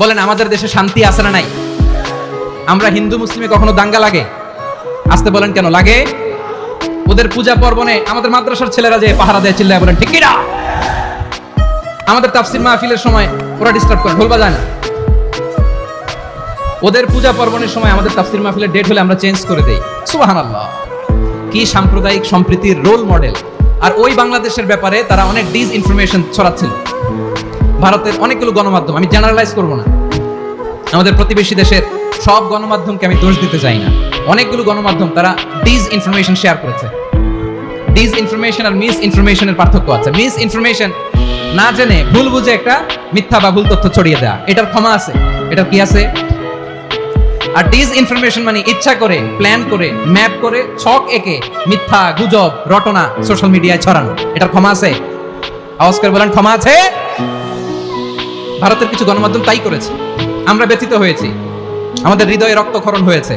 বলেন আমাদের দেশে শান্তি আছে না নাই? আমরা হিন্দু মুসলিমে কখনো দাঙ্গা লাগে? আসতে বলেন কেন লাগে? ওদের পূজা পার্বণে আমাদের মাদ্রাসার ছেলেরা যে পাহারা দেয়, চিল্লায় বলেন ঠিক কি না? আমাদের তাফসীর মাহফিলের সময় ওরা ডিস্টার্ব করে, ঢোল বাজায় না। ওদের পূজা পার্বণের সময় আমাদের তাফসীর মাহফিলের ডেট হলে আমরা চেঞ্জ করে দেই। সুবহানাল্লাহ, কি সাম্প্রদায়িক সম্প্রীতির রোল মডেল। আর ওই বাংলাদেশের ব্যাপারে তারা অনেক ডিস ইনফরমেশন ছড়াচ্ছিল। ভারতের অনেকগুলো গণমাধ্যম, আমি জেনারেলাইজ করব না, আমাদের প্রতিবেশী দেশের সব গণমাধ্যমকে আমি দোষ দিতে চাই না, অনেকগুলো গণমাধ্যম তারা ডিস ইনফরমেশন শেয়ার করেছে। ডিস ইনফরমেশন আর মিস ইনফরমেশনের পার্থক্য আছে। মিস ইনফরমেশন না জেনে ভুল বুঝে একটা মিথ্যা বা ভুল তথ্য ছড়িয়ে দেওয়া, এটার ক্ষমা আছে, এটার কি আছে। আর ডিস ইনফরমেশন মানে ইচ্ছা করে, প্ল্যান করে, ম্যাপ করে, ছক এঁকে মিথ্যা, গুজব, রটনা সোশ্যাল মিডিয়ায় ছড়ানো, এটার ক্ষমা আছে? আওয়াজ করে বলেন ক্ষমা আছে? ভারতের কিছু গণমাধ্যম তাই করেছে, আমরা ব্যথিত হয়েছি, আমাদের হৃদয়ে রক্তক্ষরণ হয়েছে।